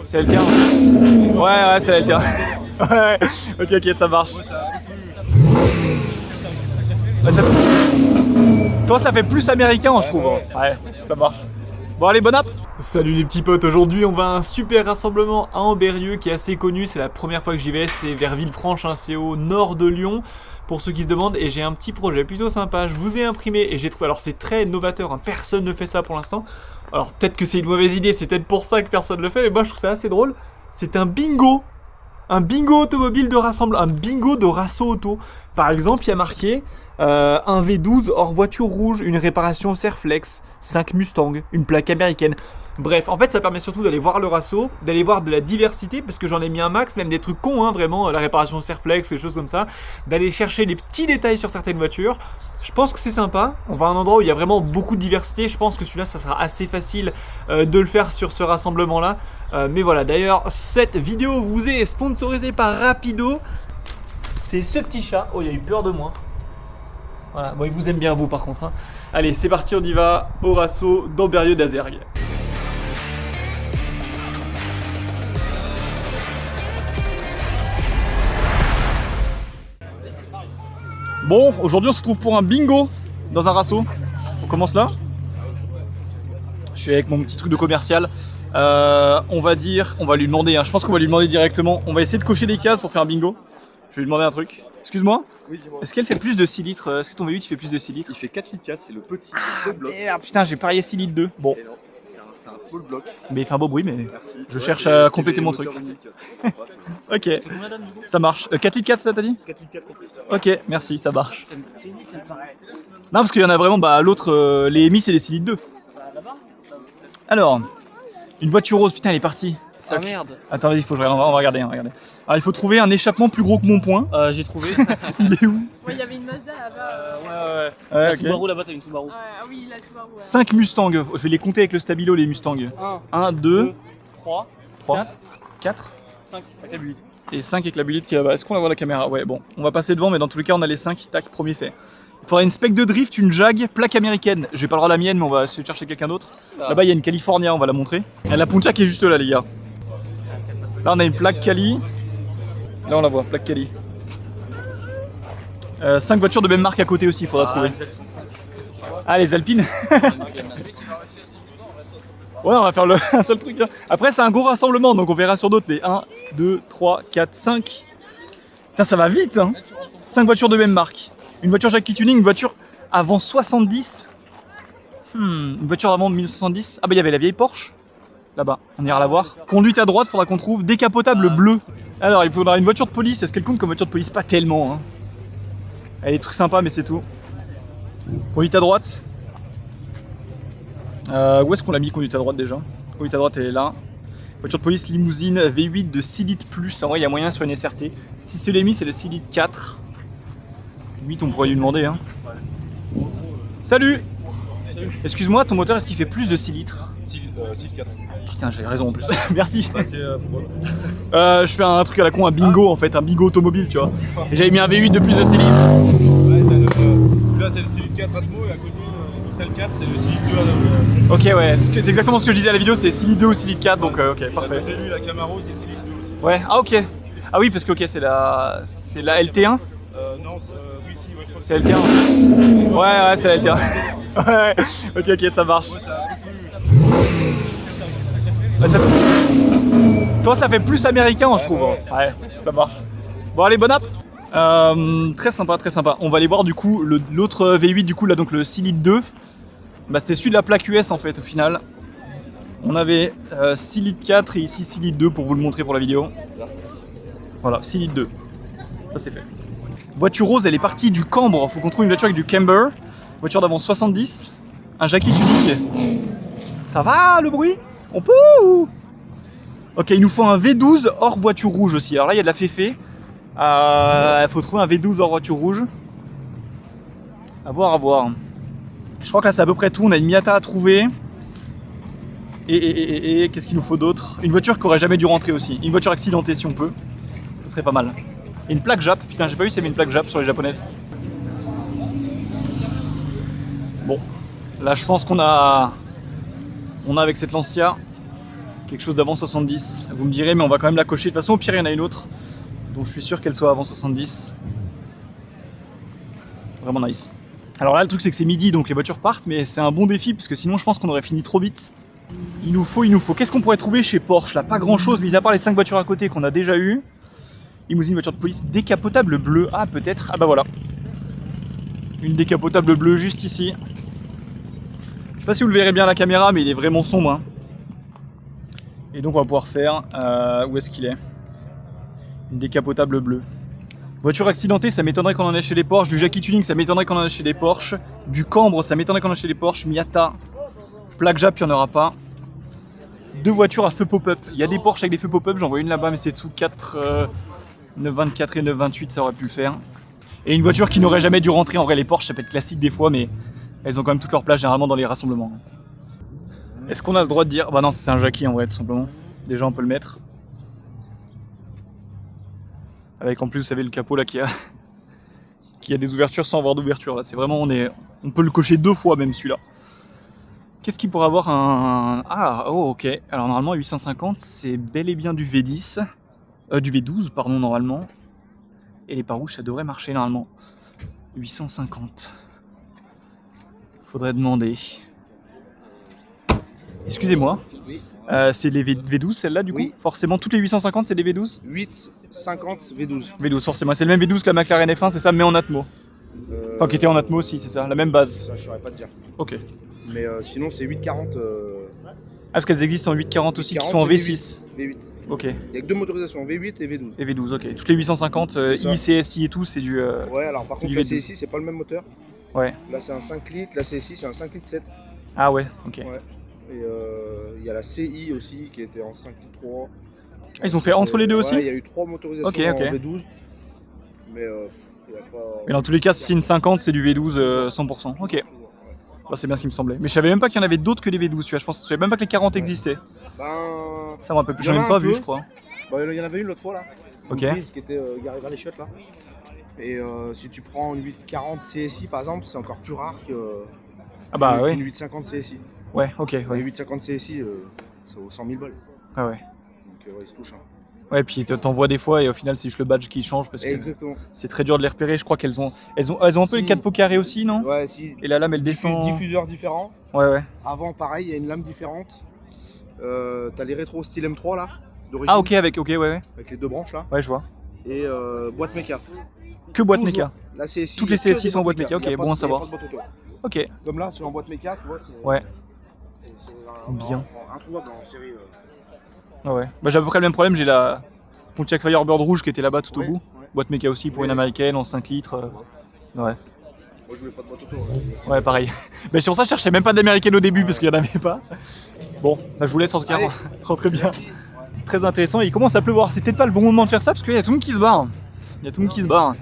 C'est L1. Ouais, c'est L1. Ouais, ok, ça marche. Ouais, toi, ça fait plus américain, je trouve. Ouais, ça marche. Bon, allez, bon app. Salut les petits potes, aujourd'hui on va à un super rassemblement à Ambérieu qui est assez connu, c'est la première fois que j'y vais, c'est vers Villefranche, hein, c'est au nord de Lyon, pour ceux qui se demandent, et j'ai un petit projet plutôt sympa, je vous ai imprimé et j'ai trouvé, alors c'est très novateur, hein, personne ne fait ça pour l'instant, alors peut-être que c'est une mauvaise idée, c'est peut-être pour ça que personne ne le fait, mais moi je trouve ça assez drôle, c'est un bingo automobile de rassemblement, un bingo de rasso auto. Par exemple, il y a marqué un V12 hors voiture rouge, une réparation Serflex, 5 Mustang, une plaque américaine. Bref, en fait, ça permet surtout d'aller voir le rasso, d'aller voir de la diversité, parce que j'en ai mis un max, même des trucs cons, hein, vraiment, la réparation Serflex, des choses comme ça, d'aller chercher les petits détails sur certaines voitures. Je pense que c'est sympa, on va à un endroit où il y a vraiment beaucoup de diversité, je pense que celui-là, ça sera assez facile de le faire sur ce rassemblement-là. Mais voilà, d'ailleurs, cette vidéo vous est sponsorisée par Rapido. C'est ce petit chat, oh, il a eu peur de moi. Voilà, bon, il vous aime bien vous par contre. Hein. Allez, c'est parti, on y va au rasso d'Ambérieu d'Azergues. Bon, aujourd'hui on se retrouve pour un bingo dans un rasso. On commence là. Je suis avec mon petit truc de commercial. On va lui demander, hein, je pense qu'on va lui demander directement. On va essayer de cocher des cases pour faire un bingo. Je vais lui demander un truc. Excuse-moi. Oui, dis-moi. Est-ce qu'elle fait plus de 6 litres? Est-ce que ton V8 il fait plus de 6 litres? Il fait 4 litres 4, c'est le petit, small block. Merde, putain, j'ai parié 6 litres 2. Bon. Et non, c'est un small block. Mais il fait un beau bruit, mais Merci. je cherche à compléter mon truc. Ok, ça marche. 4 litres 4, ça t'as dit? 4 litres 4 complet. Ok, merci, ça marche. Non, parce qu'il y en a vraiment, bah l'autre, les émis c'est des 6 litres 2. Alors, une voiture rose, putain, elle est partie. Ah merde. Attends, vas-y, faut que je regarde, on va regarder, Alors, il faut trouver un échappement plus gros que mon poing. J'ai trouvé. Il est où? Ouais, il y avait une Mazda là-bas. Ouais. Ouais, La ok. Subaru là-bas, t'as une Subaru. Ouais, ah oui, la Subaru. Ouais. 5 Mustangs, je vais les compter avec le stabilo, les Mustangs. 1, 2, 3, 3, 4 5, avec la bulite. et 5 avec la bulite qui est là-bas. Est-ce qu'on va voir la caméra? Ouais, bon, on va passer devant, mais dans tous les cas, on a les 5. Tac, premier fait. Il faudra une spec de drift, une Jag, plaque américaine. J'ai pas le droit de la mienne, mais on va essayer de chercher quelqu'un d'autre. Là-bas, il y a une California, on va la montrer. Et la Pontiac est juste là, les gars. Là, on a une plaque Cali. Là, on la voit, plaque Cali. 5 voitures de même marque à côté aussi, il faudra trouver. Ah, les Alpines. Ouais, on va faire un seul truc là. Après, c'est un gros rassemblement, donc on verra sur d'autres. Mais 1, 2, 3, 4, 5. Putain, ça va vite, hein. 5 voitures de même marque. Une voiture Jackie Tuning, une voiture avant 70. Une voiture avant 1970. Ah bah, il y avait la vieille Porsche. Là-bas, on ira la voir. Conduite à droite, faudra qu'on trouve décapotable bleu. Alors, il faudra une voiture de police. Est-ce qu'elle compte comme voiture de police? Pas tellement, hein. Elle a des trucs sympas, mais c'est tout. Conduite à droite. Où est-ce qu'on l'a mis, conduite à droite déjà? Conduite à droite, elle est là. Voiture de police limousine V8 de 6 litres plus. En vrai, il y a moyen sur une SRT. Si je l'ai mis, c'est le 6 litres 4. 8, on pourrait lui demander. Hein. Salut! Excuse-moi, ton moteur, est-ce qu'il fait plus de 6 litres? 6 litres 4. Putain, j'avais raison en plus. Merci. Bah, c'est pourquoi? Je fais un truc à la con, un bingo en fait, un bingo automobile, tu vois. Et j'avais mis un V8 de plus de 6 litres. Ouais, là, c'est le 6 litres 4 Atmo et à côté, l'autre L4, c'est le 6 litres 2 Ok, ouais, c'est exactement ce que je disais à la vidéo, c'est 6 litres 2 ou 6 litres 4, donc ok, À parfait. côté, lui, la Camaro, c'est 6 litres 2 aussi. Ouais, ah ok. Ah oui, parce que ok, c'est la LT1. Non, oui, si, ouais, je crois que C'est LT1. Ouais, c'est la LT1. Ouais, ok, ça marche. Ouais, ça... Bah, toi, ça fait plus américain, je trouve. Ouais, ça marche. Bon, allez, bon app. Très sympa, très sympa. On va aller voir du coup l'autre V8, du coup, là, donc le 6 litres 2. Bah, c'était celui de la plaque US en fait, au final. On avait 6 litres 4 et ici 6 litres 2 pour vous le montrer pour la vidéo. Voilà, 6 litres 2. Ça, c'est fait. Voiture rose, elle est partie du cambre. Faut qu'on trouve une voiture avec du camber. Voiture d'avant 70. Un Jackie Tuning. Ça va le bruit? On peut ou... Ok, il nous faut un V12 hors voiture rouge aussi. Alors là, il y a de la féfé. Il faut trouver un V12 hors voiture rouge. À voir, à voir. Je crois que là, c'est à peu près tout. On a une Miata à trouver. Et qu'est-ce qu'il nous faut d'autre? Une voiture qui aurait jamais dû rentrer aussi. Une voiture accidentée si on peut. Ce serait pas mal. Et une plaque Jap. Putain, j'ai pas vu s'il y avait une plaque Jap sur les japonaises. Bon. Là, je pense qu'on a... On a avec cette Lancia Quelque chose d'avant 70. Vous me direz, mais on va quand même la cocher. De toute façon, au pire, il y en a une autre. Donc je suis sûr qu'elle soit avant 70. Vraiment nice. Alors là, le truc, c'est que c'est midi, donc les voitures partent, mais c'est un bon défi, parce que sinon, je pense qu'on aurait fini trop vite. Il nous faut. Qu'est-ce qu'on pourrait trouver chez Porsche là? Pas grand chose, mis à part les 5 voitures à côté qu'on a déjà eu. Limousine, voiture de police, décapotable bleu. Ah, peut-être. Ah bah voilà. Une décapotable bleue juste ici. Je sais pas si vous le verrez bien à la caméra, mais il est vraiment sombre. Hein. Et donc on va pouvoir faire... où est-ce qu'il est? Une décapotable bleue. Voiture accidentée, ça m'étonnerait qu'on en ait chez les Porsche. Du Jackie Tuning, ça m'étonnerait qu'on en ait chez les Porsche. Du cambre, ça m'étonnerait qu'on en ait chez les Porsche. Miata, plaque Jap, il n'y en aura pas. 2 voitures à feu pop-up. Il y a des Porsche avec des feux pop-up, j'en vois une là-bas, mais c'est tout. 924 et 928, ça aurait pu le faire. Et une voiture qui n'aurait jamais dû rentrer. En vrai, les Porsche, ça peut être classique des fois, mais elles ont quand même toute leur place généralement dans les rassemblements. Est-ce qu'on a le droit de dire... Bah non, c'est un Jackie en vrai, tout simplement. Déjà, on peut le mettre. Avec en plus, vous savez, le capot là qui a des ouvertures sans avoir d'ouverture. Là, c'est vraiment... On peut le cocher 2 fois même celui-là. Qu'est-ce qu'il pourrait avoir un... Ah, oh, ok. Alors normalement, 850, c'est bel et bien du V10. Du V12, pardon, normalement. Et les pare-rouges, ça devrait marcher normalement. 850. Faudrait demander. Excusez-moi. Oui. C'est les V12 celle-là du coup? Oui. Forcément, toutes les 850 c'est des V12? 850 V12. V12 forcément. C'est le même V12 que la McLaren F1, c'est ça, mais en Atmo. Enfin, qui était en Atmo aussi, c'est ça, la même base. Ça, je saurais pas te dire. Ok. Mais sinon, c'est 840. Ah, parce qu'elles existent en 840 aussi, qui sont en V6. V8. Ok. Il y a que 2 motorisations, V8 et V12. Et V12, ok. Toutes les 850, C'est ça. ICSI et tout, c'est du... Ouais, alors par c'est contre, du la V12. CSI, c'est pas le même moteur. Ouais. Là, c'est un 5 litres. La CSI, c'est un 5 litres 7. Ah ouais, ok. Ouais. Et il y a la CI aussi, qui était en 5 litres 3. Ah, ils ont fait entre les deux aussi? Ouais, il y a eu 3 motorisations Ok. en V12. Mais il y a pas... Mais dans tous les cas, si c'est une 50, c'est du V12 100%. Ok. Bah, c'est bien ce qui me semblait. Mais je savais même pas qu'il y en avait d'autres que des V12, tu vois. Je savais même pas que les 40 existaient. Ben... Ça me rappelle plus. Il y en J'en ai a pas un vu, peu. je crois. Bah, il y en avait une l'autre fois là. Ok. Une prise qui était garée vers les chiottes là. Et si tu prends une 840 CSI par exemple, c'est encore plus rare que Ah bah qu'une ouais. 850 CSI. Ouais, ok. Les Ouais. 850 CSI, ça vaut 100 000 balles. Ah ouais. Donc ouais, ils se touchent. Hein. Ouais, puis t'en vois des fois et au final, c'est juste le badge qui change parce que Exactement. c'est très dur de les repérer. Je crois qu'elles ont un peu les Si. 4 pots carrés aussi, non? Ouais, si. Et la lame, elle descend. Diffuseurs différents. Ouais, ouais. Avant, pareil, il y a une lame différente. T'as les rétro style M3 là, d'origine. Ah ok, ok, ouais. Avec les 2 branches là. Ouais, je vois. Et boîte méca. Que boîte Toujours. méca. La CSI, Toutes les il y a que CSI des sont en boîte boîtes méca, ok, Il y a pas bon à de- il y a savoir. pas de boîte auto. Ok, Comme là, sur en boîte méca, tu vois. ouais. C'est Bien. introuvable en série. Ouais. Bah, j'ai à peu près le même problème, j'ai la Pontiac Firebird rouge qui était là-bas tout au Ouais, bout. ouais. Boîte méca aussi pour Ouais. une américaine en 5 litres. Ouais. Moi, je voulais pas de boîte auto. Ouais, pareil. Mais c'est pour ça que je cherchais même pas d'américaine au début parce qu'il y en avait pas. Bon, bah, je vous laisse en tout cas Allez. rentrer bien. Merci. Très intéressant et il commence à pleuvoir. C'est peut-être pas le bon moment de faire ça parce qu'il y a tout le monde qui se barre. Il y a tout le monde qui se barre.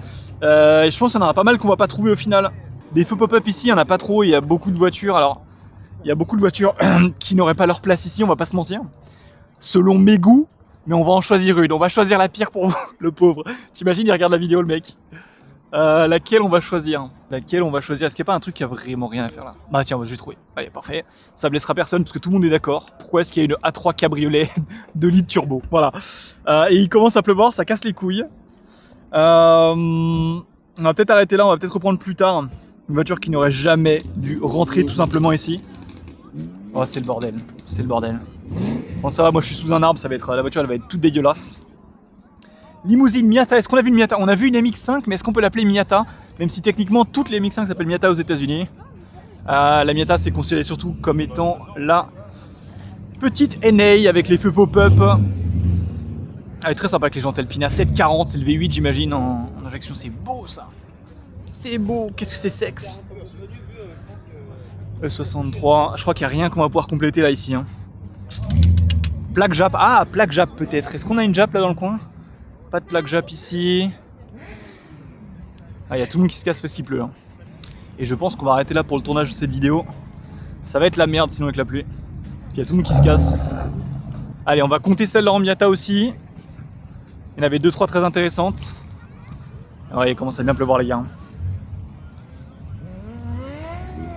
Et je pense qu'il y en aura pas mal qu'on va pas trouver au final. Des feux pop-up ici, il y en a pas trop. Il y a beaucoup de voitures. Alors, il y a beaucoup de voitures qui n'auraient pas leur place ici, on va pas se mentir. Selon mes goûts, mais on va en choisir une. On va choisir la pire pour vous, le pauvre. T'imagines, il regarde la vidéo, le mec. Laquelle on va choisir? Laquelle on va choisir? Est-ce qu'il n'y a pas un truc qui a vraiment rien à faire là? Bah tiens, j'ai trouvé. Allez, parfait. Ça blessera personne parce que tout le monde est d'accord. Pourquoi est-ce qu'il y a une A3 cabriolet 2 litres turbo? Voilà. Et il commence à pleuvoir, ça casse les couilles. On va peut-être arrêter là, on va peut-être reprendre plus tard. Une voiture qui n'aurait jamais dû rentrer tout simplement ici. Oh, c'est le bordel. C'est le bordel. Bon, ça va, moi je suis sous un arbre, ça va être, la voiture elle va être toute dégueulasse. Limousine Miata, est-ce qu'on a vu une Miata? On a vu une MX5, mais est-ce qu'on peut l'appeler Miata? Même si techniquement toutes les MX5 s'appellent Miata aux États-Unis. La Miata c'est considéré surtout comme étant la petite NA avec les feux pop-up. Elle est très sympa avec les jantes Alpina 740, c'est le V8 j'imagine en injection, c'est beau ça. C'est beau, qu'est-ce que c'est sexe. E63, je crois qu'il n'y a rien qu'on va pouvoir compléter là ici. Hein. Plaque Jap, ah plaque Jap peut-être. Est-ce qu'on a une Jap là dans le coin? Pas de plaque Jap ici. Ah, il y a tout le monde qui se casse parce qu'il pleut. Hein. Et je pense qu'on va arrêter là pour le tournage de cette vidéo. Ça va être la merde sinon avec la pluie. Il y a tout le monde qui se casse. Allez, on va compter celle-là en Miata aussi. Il y en avait 2-3 très intéressantes. Ouais, il commence à bien pleuvoir les gars.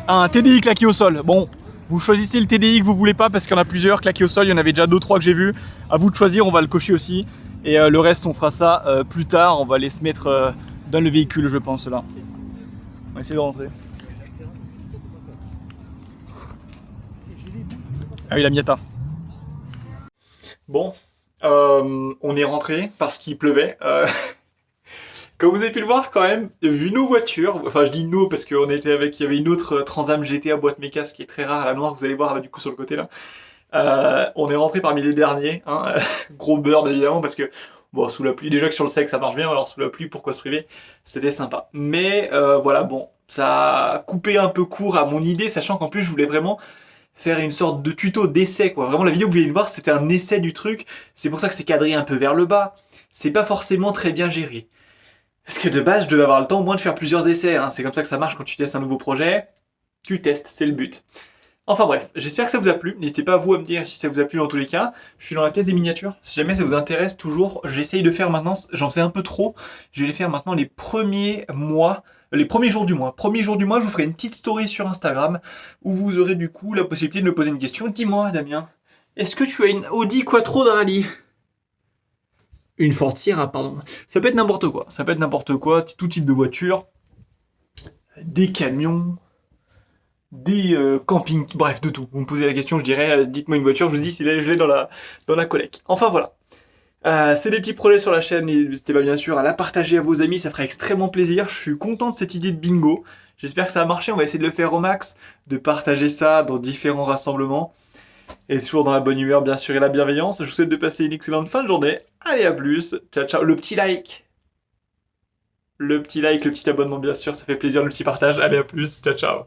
Un TDI claqué au sol. Bon, Vous choisissez le TDI que vous voulez pas parce qu'il y en a plusieurs claqués au sol, il y en avait déjà 2-3 que j'ai vus. À vous de choisir, on va le cocher aussi. Et le reste, on fera ça plus tard. On va aller se mettre dans le véhicule, je pense, là. On va essayer de rentrer. Ah oui, la Miata. Bon, on est rentré parce qu'il pleuvait. Comme vous avez pu le voir quand même, vu nos voitures, enfin je dis nous parce qu'on était avec, il y avait une autre Transam GTA boîte méca, ce qui est très rare à la noire, vous allez voir là du coup sur le côté là. On est rentré parmi les derniers, hein. Gros burn évidemment parce que bon sous la pluie, déjà que sur le sec ça marche bien, alors sous la pluie pourquoi se priver, c'était sympa. Mais voilà bon, ça a coupé un peu court à mon idée, sachant qu'en plus je voulais vraiment faire une sorte de tuto d'essai quoi. Vraiment la vidéo que vous venez de voir c'était un essai du truc, c'est pour ça que c'est cadré un peu vers le bas, c'est pas forcément très bien géré. Parce que de base, je devais avoir le temps au moins de faire plusieurs essais, hein. C'est comme ça que ça marche quand tu testes un nouveau projet. Tu testes, c'est le but. Enfin bref, j'espère que ça vous a plu. N'hésitez pas vous à me dire si ça vous a plu dans tous les cas. Je suis dans la pièce des miniatures. Si jamais ça vous intéresse toujours, j'essaye de faire maintenant, j'en faisais un peu trop. Je vais les faire maintenant les premiers mois, les premiers jours du mois. Premier jour du mois, je vous ferai une petite story sur Instagram où vous aurez du coup la possibilité de me poser une question. Dis-moi Damien, est-ce que tu as une Audi Quattro de rallye ? Une Ford Sierra, pardon. Ça peut être n'importe quoi. Ça peut être n'importe quoi, tout type de voiture. Des camions. Des campings. Bref, de tout. Vous me posez la question, je dirais, dites-moi une voiture, je vous dis si je l'ai dans la collecte. Enfin voilà. C'est des petits projets sur la chaîne, n'hésitez pas bien sûr à la partager à vos amis, ça ferait extrêmement plaisir. Je suis content de cette idée de bingo. J'espère que ça a marché, on va essayer de le faire au max, de partager ça dans différents rassemblements. Et toujours dans la bonne humeur, bien sûr, et la bienveillance. Je vous souhaite de passer une excellente fin de journée. Allez, à plus. Ciao, ciao. Le petit like, le petit abonnement, bien sûr, ça fait plaisir. Le petit partage. Allez, à plus. Ciao, ciao.